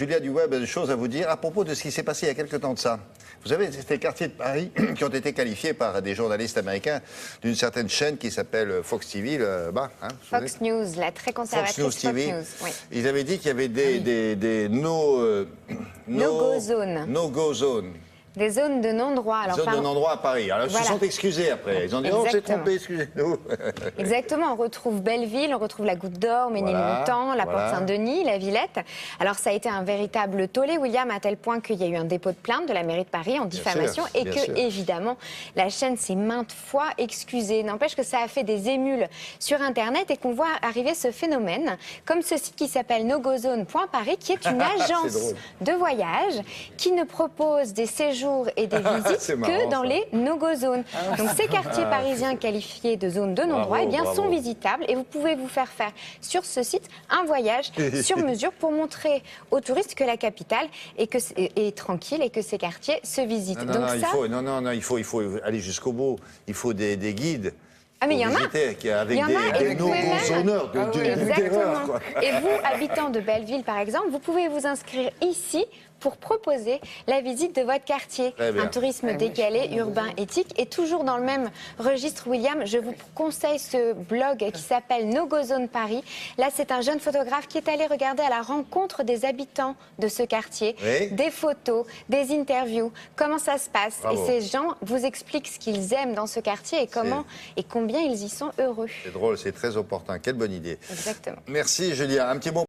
Julia du Web a des choses à vous dire à propos de ce qui s'est passé il y a quelque temps de ça. Vous savez, c'est des quartiers de Paris qui ont été qualifiés par des journalistes américains d'une certaine chaîne qui s'appelle Fox TV, là-bas. Hein, Fox News, la très conservatrice Fox News TV. Fox News, oui. Ils avaient dit qu'il y avait des no-go zones. No-go zones. Des zones de non-droit. Des zones de non-droit à Paris. Alors, ils se sont excusés après. Ils ont dit, oh, on s'est trompé, excusez-nous. Exactement, on retrouve Belleville, on retrouve la Goutte d'Or, Ménilmontant, la Porte Saint-Denis, la Villette. Alors, ça a été un véritable tollé, William, à tel point qu'il y a eu un dépôt de plainte de la mairie de Paris en diffamation et que, évidemment, la chaîne s'est maintes fois excusée. N'empêche que ça a fait des émules sur Internet et qu'on voit arriver ce phénomène, comme ce site qui s'appelle nogozone.paris, qui est une agence de voyage qui ne propose des séjours et des visites que dans les no-go zones. Donc ces quartiers parisiens qualifiés de zones de non-droit sont visitables et vous pouvez vous faire sur ce site un voyage sur mesure pour montrer aux touristes que la capitale est tranquille et que ces quartiers se visitent. Il faut aller jusqu'au bout. Il faut des guides. Ah mais il y en a avec des no-go-zoneurs de terreur. Et vous, habitants de Belleville par exemple, vous pouvez vous inscrire ici pour proposer la visite de votre quartier. Un tourisme décalé, urbain, éthique. Et toujours dans le même registre, William, je vous conseille ce blog qui s'appelle No Go Zone Paris. Là, c'est un jeune photographe qui est allé regarder à la rencontre des habitants de ce quartier, des photos, des interviews, comment ça se passe. Et ces gens vous expliquent ce qu'ils aiment dans ce quartier et comment et combien ils y sont heureux. C'est drôle, c'est très opportun. Quelle bonne idée. Exactement. Merci, Julia. Un petit mot.